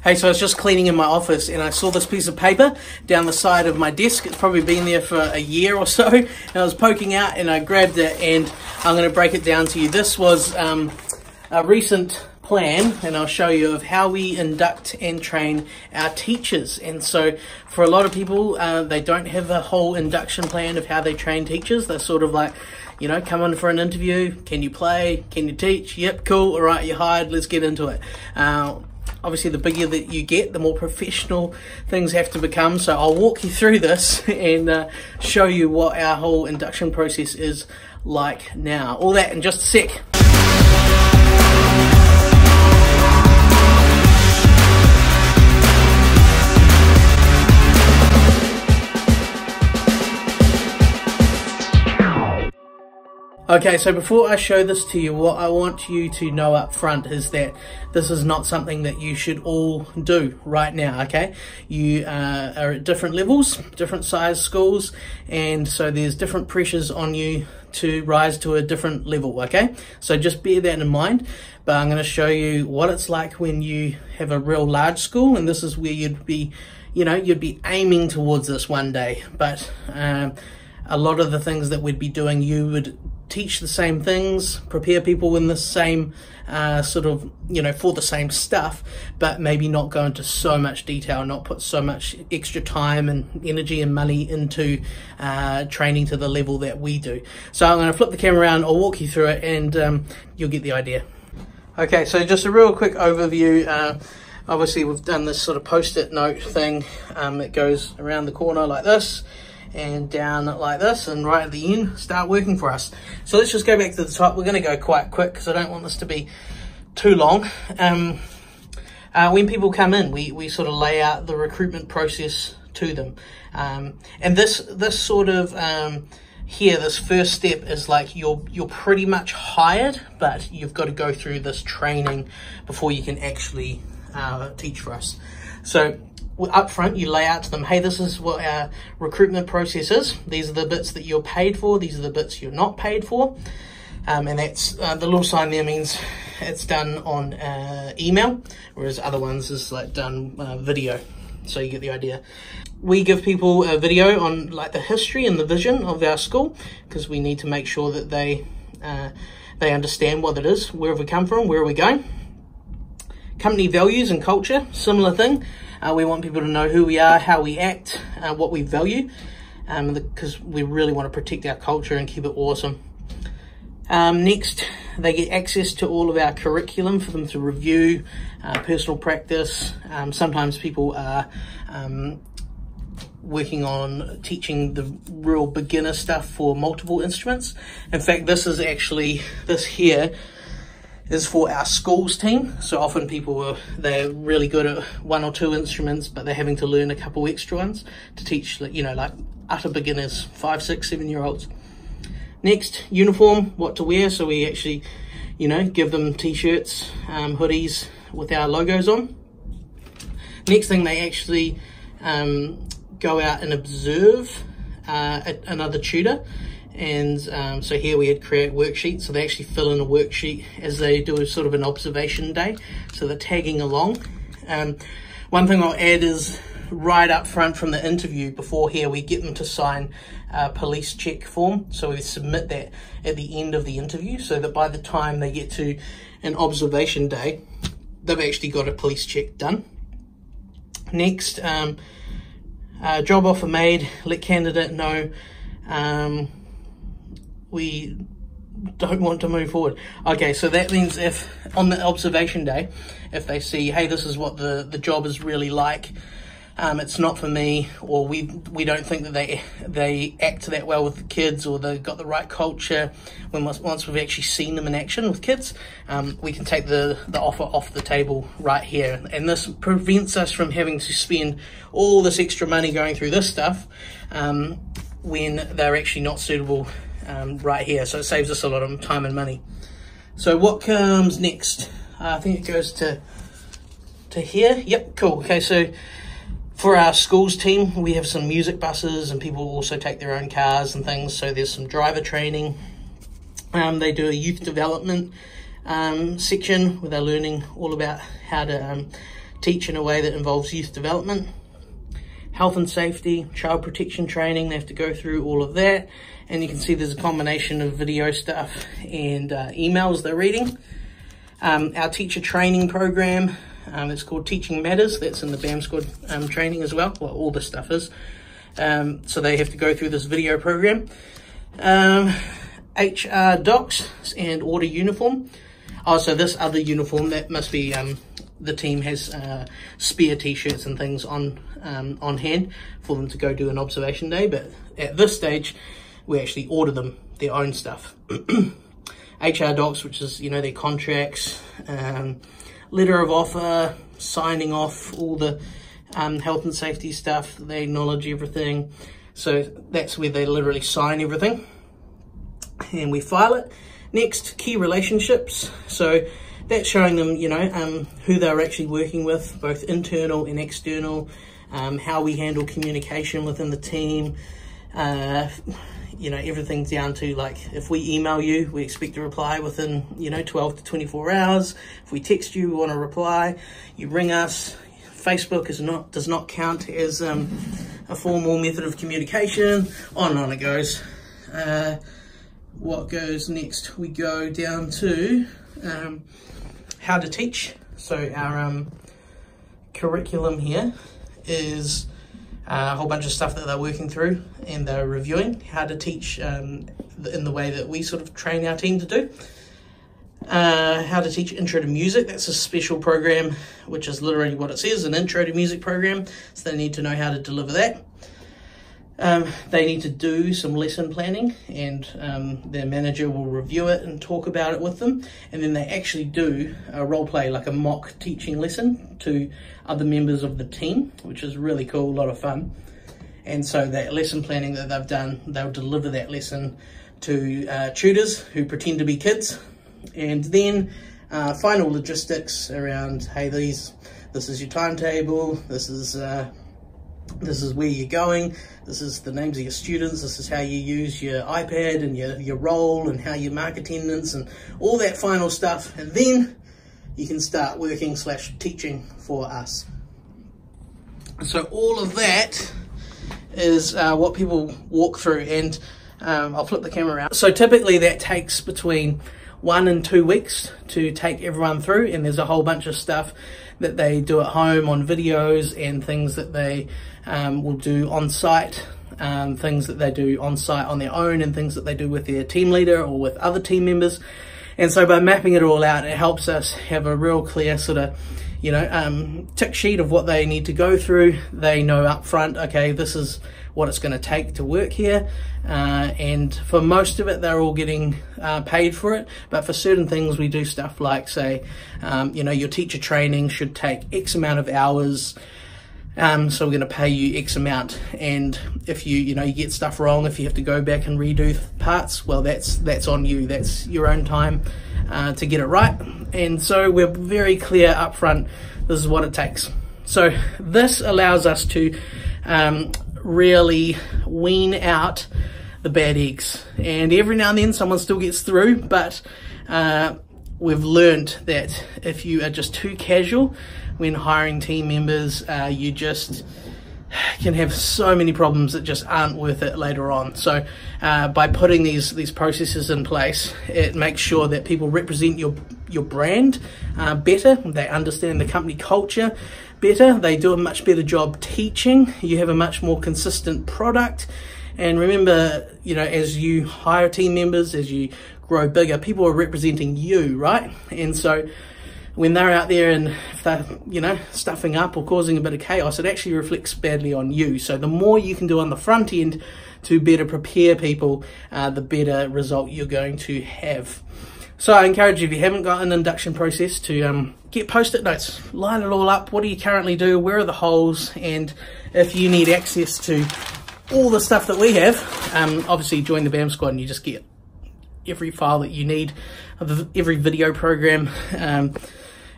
Hey, so I was just cleaning in my office and I saw this piece of paper down the side of my desk. It's probably been there for a year or so, and I was poking out and I grabbed it, and I'm going to break it down to you. This was a recent plan, and I'll show you, of how we induct and train our teachers. And so for a lot of people, they don't have a whole induction plan of how they train teachers. They're sort of like, you know, come in for an interview. Can you play? Can you teach? Yep, cool. All right, you're hired. Let's get into it. Obviously, the bigger that you get, the more professional things have to become. So I'll walk you through this and show you what our whole induction process is like now. All that in just a sec. Okay, so before I show this to you, what I want you to know up front is that this is not something that you should all do right now, okay? You are at different levels, different size schools, and so there's different pressures on you to rise to a different level, okay? So just bear that in mind, but I'm going to show you what it's like when you have a real large school, and this is where you'd be, you know, you'd be aiming towards this one day, but a lot of the things that we'd be doing, you would teach the same things, prepare people in the same sort of, you know, for the same stuff, but maybe not go into so much detail, not put so much extra time and energy and money into training to the level that we do. So I'm going to flip the camera around, I'll walk you through it, and you'll get the idea. Okay, so just a real quick overview. Obviously we've done this sort of post-it note thing. It goes around the corner like this, and down like this, and right at the end start working for us. So let's just go back to the top. We're going to go quite quick because I don't want this to be too long. When people come in, we sort of lay out the recruitment process to them, and this sort of here, this first step is like you're pretty much hired, but you've got to go through this training before you can actually teach for us. So up front, you lay out to them, hey, this is what our recruitment process is. These are the bits that you're paid for. These are the bits you're not paid for. And that's the little sign there means it's done on email, whereas other ones is like done video. So you get the idea. We give people a video on like the history and the vision of our school, because we need to make sure that they understand what it is, where have we come from, where are we going. Company values and culture, similar thing. We want people to know who we are, how we act, what we value, because we really want to protect our culture and keep it awesome. Next, they get access to all of our curriculum for them to review, personal practice. Sometimes people are working on teaching the real beginner stuff for multiple instruments. In fact, this here is for our schools team. So often people they're really good at one or two instruments, but they're having to learn a couple extra ones to teach, you know, like utter beginners, 5, 6, 7-year-olds. Next, uniform, what to wear. So we actually, you know, give them t-shirts, hoodies with our logos on. Next thing, they actually go out and observe another tutor. And so here we had create worksheets, so they actually fill in a worksheet as they do a sort of an observation day, so they're tagging along. One thing I'll add is right up front from the interview, before here, we get them to sign a police check form. So we submit that at the end of the interview, so that by the time they get to an observation day, they've actually got a police check done. Next, job offer made, let candidate know we don't want to move forward. Okay, so that means if on the observation day, if they see, hey, this is what the job is really like, it's not for me, or we don't think that they act that well with the kids, or they've got the right culture, once we've actually seen them in action with kids, we can take the offer off the table right here. And this prevents us from having to spend all this extra money going through this stuff when they're actually not suitable right here. So it saves us a lot of time and money. So what comes next? I think it goes to here. Yep, cool. Okay, so for our schools team, we have some music buses, and people also take their own cars and things. So there's some driver training. They do a youth development section where they're learning all about how to teach in a way that involves youth development. Health and safety, child protection training, they have to go through all of that. And you can see there's a combination of video stuff and emails they're reading. Our teacher training program, it's called Teaching Matters. That's in the BAM Squad training as well. Well, all this stuff is. So they have to go through this video program. HR docs and order uniform. Also, this other uniform, that must be the team has spare t-shirts and things on hand for them to go do an observation day, but at this stage we actually order them their own stuff. HR docs, which is, you know, their contracts, letter of offer, signing off all the health and safety stuff. They acknowledge everything, so that's where they literally sign everything and we file it. Next, key relationships. So that's showing them, you know, who they're actually working with, both internal and external, how we handle communication within the team, you know, everything down to, like, if we email you, we expect a reply within, you know, 12 to 24 hours. If we text you, we want a reply. You ring us. Facebook does not count as a formal method of communication. On and on it goes. What goes next? We go down to how to teach. So our curriculum here is a whole bunch of stuff that they're working through and they're reviewing how to teach in the way that we sort of train our team to do. How to teach intro to music. That's a special program, which is literally what it says, an intro to music program. So they need to know how to deliver that. They need to do some lesson planning, and their manager will review it and talk about it with them, and then they actually do a role play, like a mock teaching lesson to other members of the team, which is really cool, a lot of fun. And so that lesson planning that they've done, they'll deliver that lesson to tutors who pretend to be kids. And then final logistics around, hey, this is your timetable, this is where you're going, this is the names of your students, this is how you use your iPad and your role and how you mark attendance and all that final stuff. And then you can start working / teaching for us. So all of that is what people walk through, and I'll flip the camera around. So typically that takes between 1 and 2 weeks to take everyone through, and there's a whole bunch of stuff that they do at home on videos and things that they will do on site, things that they do on site on their own, and things that they do with their team leader or with other team members. And so by mapping it all out, it helps us have a real clear sort of, you know, tick sheet of what they need to go through. They know up front, okay, this is what it's going to take to work here, and for most of it they're all getting paid for it, but for certain things we do stuff like, say, you know, your teacher training should take X amount of hours, so we're going to pay you X amount, and if you know, you get stuff wrong, if you have to go back and redo parts, well, that's on you, that's your own time to get it right. And so we're very clear up front, this is what it takes. So this allows us to really wean out the bad eggs, and every now and then someone still gets through, but we've learned that if you are just too casual when hiring team members, you just can have so many problems that just aren't worth it later on. So by putting these processes in place, it makes sure that people represent your brand better, they understand the company culture better, they do a much better job teaching, you have a much more consistent product. And remember, you know, as you hire team members, as you grow bigger, people are representing you, right? And so when they're out there and if they're, you know, stuffing up or causing a bit of chaos, it actually reflects badly on you. So the more you can do on the front end to better prepare people, the better result you're going to have. So I encourage you, if you haven't got an induction process, to get post-it notes, line it all up. What do you currently do? Where are the holes? And if you need access to all the stuff that we have, obviously join the BAM squad and you just get every file that you need, every video program, and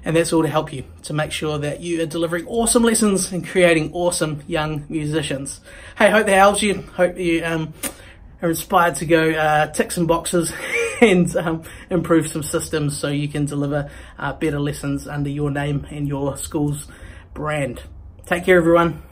that's all to help you to make sure that you are delivering awesome lessons and creating awesome young musicians. Hey, hope that helps you. Hope you are inspired to go tick some boxes and improve some systems so you can deliver better lessons under your name and your school's brand. Take care, everyone.